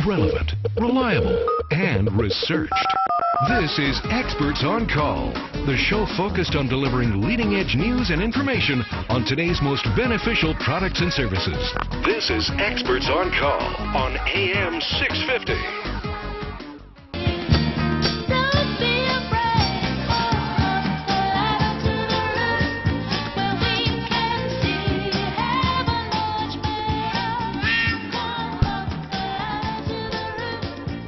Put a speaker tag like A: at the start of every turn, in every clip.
A: relevant, reliable, and researched. This is Experts on Call, the show focused on delivering leading-edge news and information on today's most beneficial products and services. This is Experts on Call on AM 650.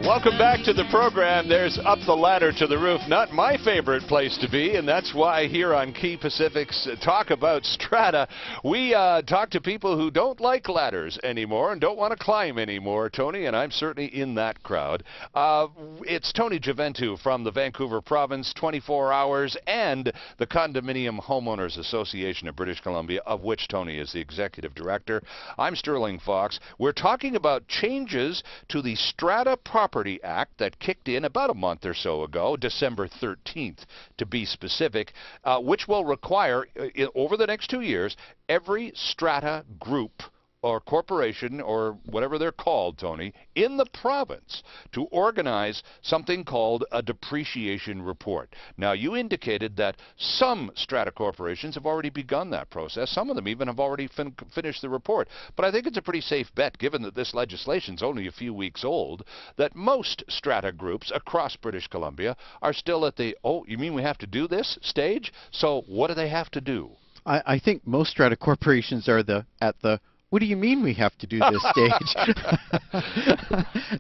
B: Welcome back to the program. There's Up the Ladder to the Roof. Not my favorite place to be, and that's why here on Quay Pacific's Talk About Strata, we talk to people who don't like ladders anymore and don't want to climb anymore, Tony, and I'm certainly in that crowd. It's Tony Gioventu from the Vancouver Province 24 Hours and the Condominium Homeowners Association of British Columbia, of which Tony is the executive director. I'm Stirling Fox. We're talking about changes to the Strata Property Act that kicked in about a month or so ago, December 13th to be specific, which will require, over the next 2 years, every strata group or corporation or whatever they're called, Tony, in the province to organize something called a depreciation report. Now, you indicated that some strata corporations have already begun that process. Some of them even have already finished the report. But I think it's a pretty safe bet, given that this legislation is only a few weeks old, that most strata groups across British Columbia are still at the, oh, you mean we have to do this stage? So what do they have to do?
C: I think most strata corporations are at the what do you mean we have to do this stage?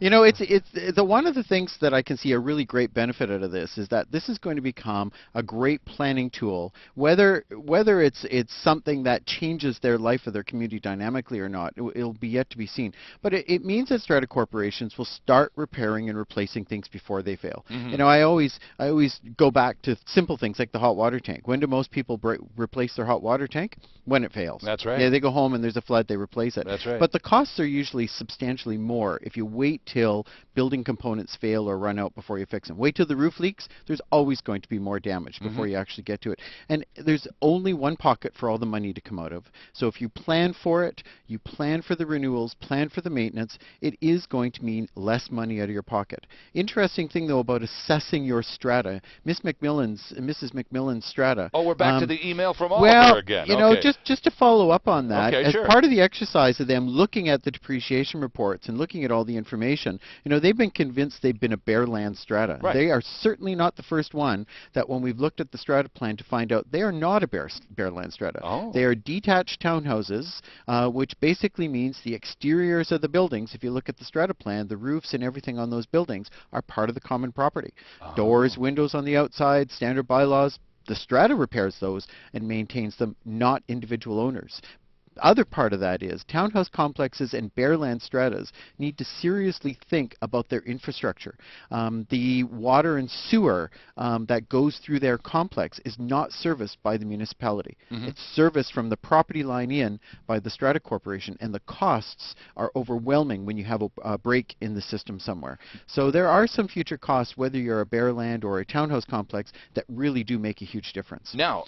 C: You know, it's one of the things that I can see a really great benefit out of this is that this is going to become a great planning tool, whether it's something that changes their life or their community dynamically or not. It'll be yet to be seen. But it means that strata corporations will start repairing and replacing things before they fail. Mm-hmm. You know, I always go back to simple things like the hot water tank. When do most people replace their hot water tank? When it fails.
B: That's right.
C: Yeah, they go home and there's a flood, they replace it.
B: That's right.
C: But the costs are usually substantially more if you wait till building components fail or run out before you fix them. Wait till the roof leaks, there's always going to be more damage before you actually get to it. And there's only one pocket for all the money to come out of. So if you plan for it, you plan for the renewals, plan for the maintenance, it is going to mean less money out of your pocket. Interesting thing, though, about assessing your strata, Mrs. McMillan's strata.
B: Oh, we're back to the email from Oliver again.
C: You know, just to follow up on that, as
B: sure.
C: part of the exercise of them looking at the depreciation reports and looking at all the information, you know, they've been convinced they've been a bare land strata.
B: Right.
C: They are certainly not the first one that when we've looked at the strata plan to find out they are not a bare land strata.
B: Oh.
C: They are detached townhouses, which basically means the exteriors of the buildings, if you look at the strata plan, the roofs and everything on those buildings are part of the common property.
B: Oh.
C: Doors, windows on the outside, standard bylaws, the strata repairs those and maintains them, not individual owners. Other part of that is townhouse complexes and bare land stratas need to seriously think about their infrastructure. The water and sewer that goes through their complex is not serviced by the municipality. It's serviced from the property line in by the strata corporation, and the costs are overwhelming when you have a break in the system somewhere. So there are some future costs, whether you're a bare land or a townhouse complex, that really do make a huge difference.
B: Now,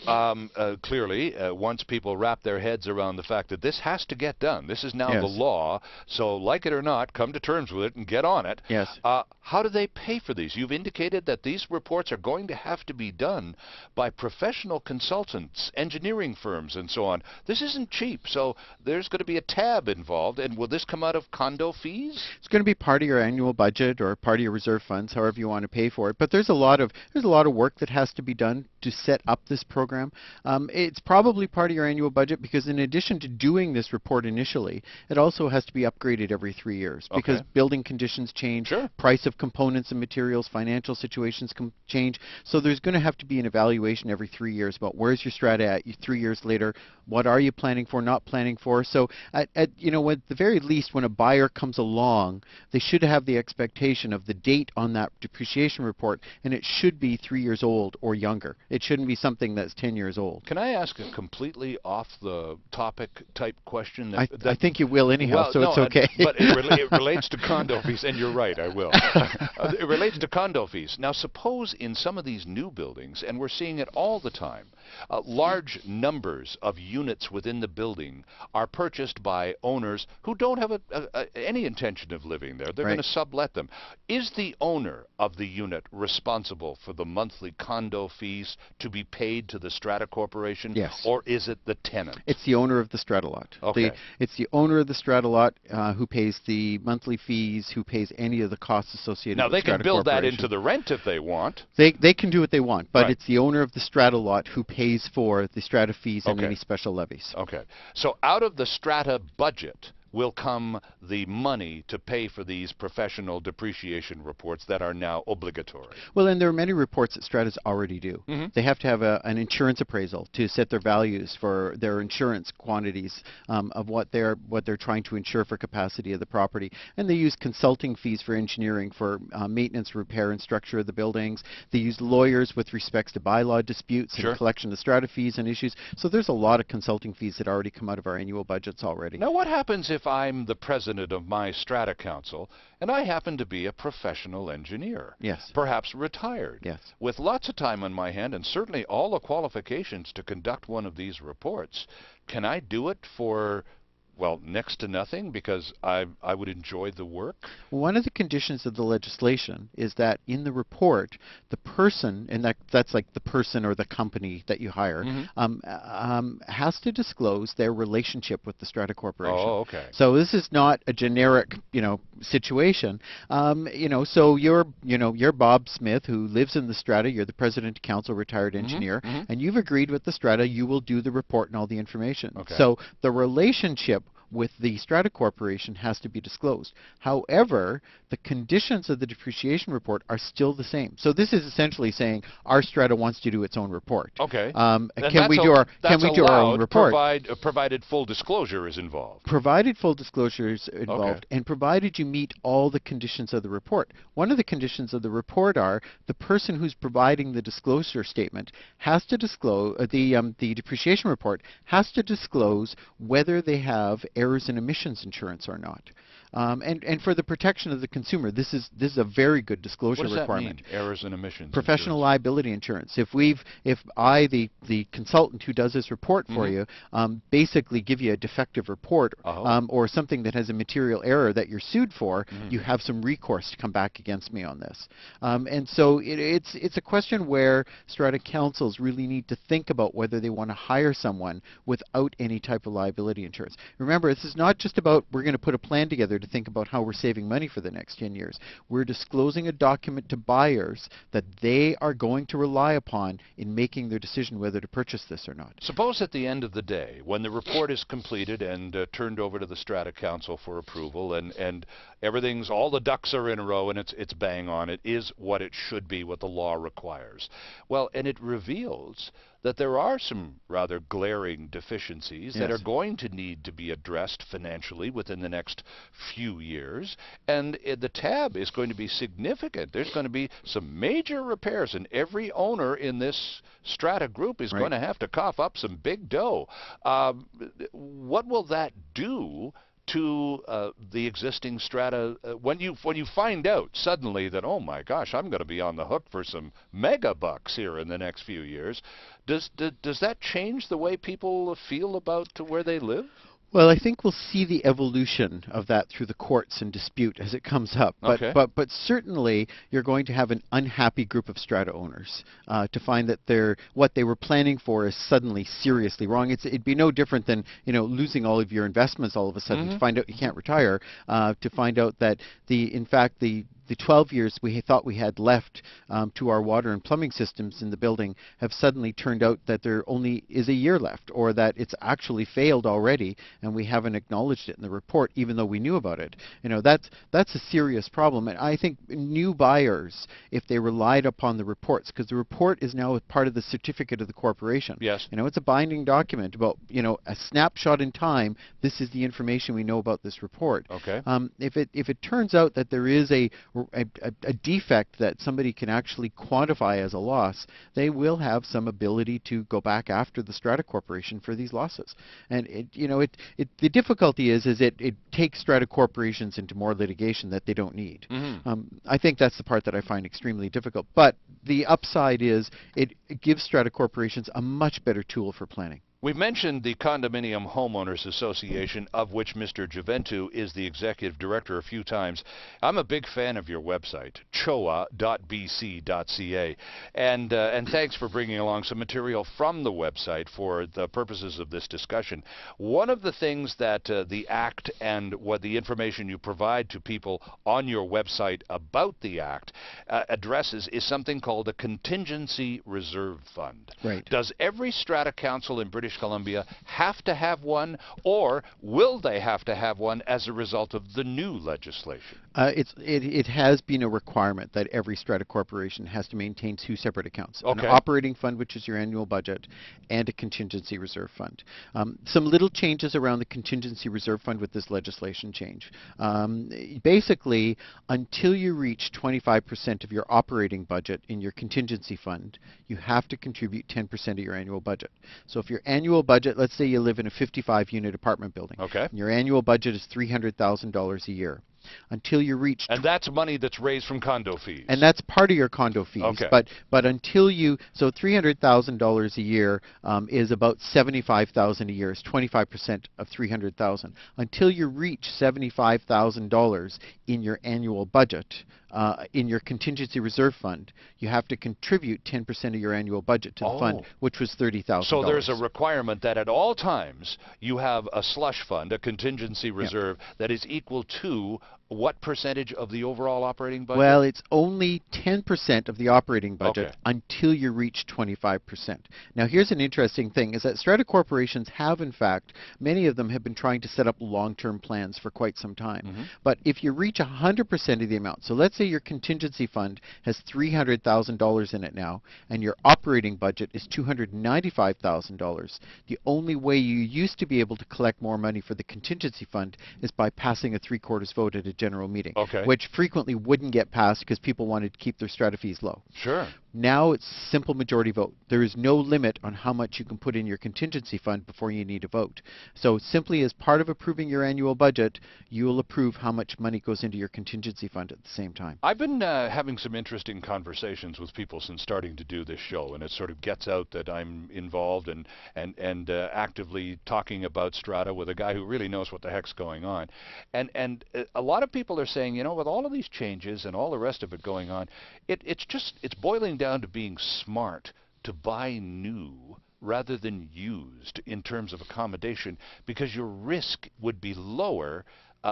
B: clearly, once people wrap their heads around the fact that this has to get done. This is now the law, so like it or not, come to terms with it and get on it.
C: Yes.
B: How do they pay for these? You've indicated that these reports are going to have to be done by professional consultants, engineering firms, and so on. This isn't cheap, so there's going to be a tab involved, and will this come out of condo fees?
C: It's going to be part of your annual budget or part of your reserve funds, however you want to pay for it. But there's a lot of work that has to be done to set up this program. It's probably part of your annual budget because in addition to doing this report initially, it also has to be upgraded every 3 years because building conditions change, price of components and materials, financial situations can change. So there's going to have to be an evaluation every 3 years about where's your strata at 3 years later, what are you planning for, not planning for. So at the very least, when a buyer comes along, they should have the expectation of the date on that depreciation report, and it should be 3 years old or younger. It shouldn't be something that's 10 years old.
B: Can I ask a completely off the topic type question?
C: I think you will anyhow,
B: well,
C: so
B: no,
C: it's okay.
B: But it relates to condo fees, and you're right, I will. It relates to condo fees. Now, suppose in some of these new buildings, and we're seeing it all the time, large numbers of units within the building are purchased by owners who don't have any intention of living there. They're going to sublet them. Is the owner of the unit responsible for the monthly condo fees to be paid to the Strata Corporation?
C: Yes.
B: Or is it the tenant?
C: It's the owner of the strata lot.
B: Okay.
C: It's the owner of the strata lot who pays the monthly fees, who pays any of the costs associated with the Strata
B: Now, they can build that
C: Corporation.
B: into the rent if they want.
C: They can do what they want, but it's the owner of the strata lot who pays for the strata fees and any special levies.
B: Okay. So out of the strata budget will come the money to pay for these professional depreciation reports that are now obligatory.
C: Well, and there are many reports that stratas already do. They have to have an insurance appraisal to set their values for their insurance quantities of what they're trying to insure for capacity of the property. And they use consulting fees for engineering, for maintenance, repair, and structure of the buildings. They use lawyers with respects to bylaw disputes and collection of strata fees and issues. So there's a lot of consulting fees that already come out of our annual budgets already.
B: Now, what happens if I'm the president of my strata council and I happen to be a professional engineer?
C: Yes.
B: Perhaps retired.
C: Yes. With
B: lots of time on my hand and certainly all the qualifications to conduct one of these reports. Can I do it for, well, next to nothing because I would enjoy the work?
C: One of the conditions of the legislation is that in the report, the person, and that's like the person or the company that you hire, has to disclose their relationship with the Strata Corporation.
B: Oh, okay.
C: So this is not a generic, situation. So you're Bob Smith who lives in the Strata. You're the president, council, retired engineer, and you've agreed with the Strata. You will do the report and all the information.
B: Okay.
C: So the relationship with the Strata Corporation has to be disclosed. However, the conditions of the depreciation report are still the same. So this is essentially saying our Strata wants to do its own report.
B: Okay.
C: Can we do our own report?
B: Provided full disclosure is involved.
C: Provided full disclosure is involved, and provided you meet all the conditions of the report. One of the conditions of the report are the person who's providing the disclosure statement has to disclose, the depreciation report has to disclose whether they have errors and omissions insurance or not. And for the protection of the consumer, this is a very good disclosure requirement.
B: What does that mean, errors and omissions?
C: Professional liability insurance. If I, the consultant who does this report for you, basically give you a defective report or something that has a material error that you're sued for, you have some recourse to come back against me on this. And so it's a question where strata councils really need to think about whether they want to hire someone without any type of liability insurance. Remember, this is not just about we're going to put a plan together to think about how we're saving money for the next 10 years. We're disclosing a document to buyers that they are going to rely upon in making their decision whether to purchase this or not.
B: Suppose at the end of the day, when the report is completed and turned over to the Strata Council for approval and everything's, all the ducks are in a row and it's bang on, it is what it should be, what the law requires. Well, and it reveals that there are some rather glaring deficiencies that are going to need to be addressed financially within the next few years, and the tab is going to be significant. There's going to be some major repairs, and every owner in this strata group is going to have to cough up some big dough. What will that do to the existing strata when you find out suddenly that, oh my gosh, I'm going to be on the hook for some mega bucks here in the next few years? Does that change the way people feel about where they live?
C: Well, I think we'll see the evolution of that through the courts and dispute as it comes up. But certainly you're going to have an unhappy group of strata owners to find that what they were planning for is suddenly seriously wrong. It'd be no different than losing all of your investments all of a sudden to find out you can't retire, to find out that in fact the 12 years we thought we had left to our water and plumbing systems in the building have suddenly turned out that there only is a year left, or that it's actually failed already and we haven't acknowledged it in the report even though we knew about it. That's a serious problem. And I think new buyers, if they relied upon the reports, because the report is now part of the certificate of the corporation.
B: Yes.
C: It's a binding document about a snapshot in time. This is the information we know about this report.
B: Okay.
C: If it turns out that there is a a defect that somebody can actually quantify as a loss, they will have some ability to go back after the Strata Corporation for these losses. And the difficulty is it takes Strata corporations into more litigation that they don't need. I think that's the part that I find extremely difficult. But the upside is it gives Strata corporations a much better tool for planning.
B: We've mentioned the Condominium Homeowners Association, of which Mr. Gioventu is the executive director, a few times. I'm a big fan of your website, CHOA.bc.ca, and thanks for bringing along some material from the website for the purposes of this discussion. One of the things that the Act and what the information you provide to people on your website about the Act addresses is something called a Contingency Reserve Fund.
C: Right.
B: Does every Strata Council in British Columbia have to have one, or will they have to have one as a result of the new legislation?
C: It has been a requirement that every Strata corporation has to maintain two separate accounts.
B: Okay.
C: An operating fund, which is your annual budget, and a contingency reserve fund. Some little changes around the contingency reserve fund with this legislation change. Basically, until you reach 25% of your operating budget in your contingency fund, you have to contribute 10% of your annual budget. So if your annual budget, let's say you live in a 55-unit apartment building.
B: Okay.
C: And your annual budget is $300,000 a year. Until you reach...
B: And that's money that's raised from condo fees.
C: And that's part of your condo fees.
B: Okay.
C: But until you... So $300,000 a year is about $75,000 a year. It's 25% of $300,000. Until you reach $75,000 in your annual budget, in your contingency reserve fund, you have to contribute 10% of your annual budget to the fund, which was $30,000.
B: So there's a requirement that at all times you have a slush fund, a contingency reserve, that is equal to what percentage of the overall operating budget?
C: Well, it's only 10% of the operating budget until you reach 25%. Now, here's an interesting thing, is that Strata corporations have, in fact, many of them have been trying to set up long-term plans for quite some time. But if you reach 100% of the amount, so let's say your contingency fund has $300,000 in it now, and your operating budget is $295,000, the only way you used to be able to collect more money for the contingency fund is by passing a 3/4 vote at a general meeting, which frequently wouldn't get passed because people wanted to keep their Strata fees low.
B: Sure.
C: Now it's simple majority vote. There is no limit on how much you can put in your contingency fund before you need a vote. So simply as part of approving your annual budget, you will approve how much money goes into your contingency fund at the same time.
B: I've been having some interesting conversations with people since starting to do this show, and it sort of gets out that I'm involved and actively talking about Strata with a guy who really knows what the heck's going on. And a lot of people are saying, with all of these changes and all the rest of it going on, it's boiling down to being smart to buy new rather than used in terms of accommodation, because your risk would be lower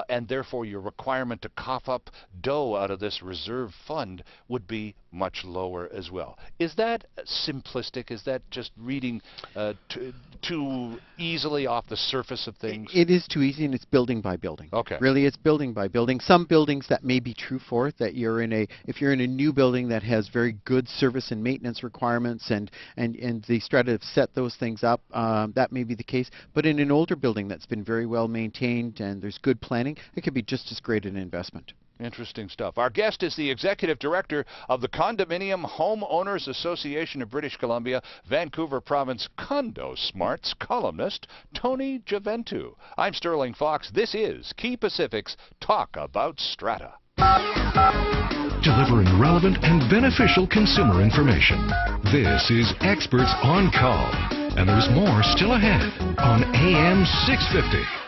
B: and therefore your requirement to cough up dough out of this reserve fund would be much lower as well. Is that simplistic? Is that just reading too easily off the surface of things?
C: It is too easy, and it's building by building.
B: Okay.
C: Really, it's building by building. Some buildings that may be true for, that if you're in a new building that has very good service and maintenance requirements, and the Strata have set those things up, that may be the case. But in an older building that's been very well maintained and there's good planning, it could be just as great an investment.
B: Interesting stuff. Our guest is the Executive Director of the Condominium Homeowners Association of British Columbia, Vancouver Province Condo Smarts columnist, Tony Gioventu. I'm Sterling Fox. This is Quay Pacific's Talk About Strata.
A: Delivering relevant and beneficial consumer information. This is Experts on Call. And there's more still ahead on AM 650.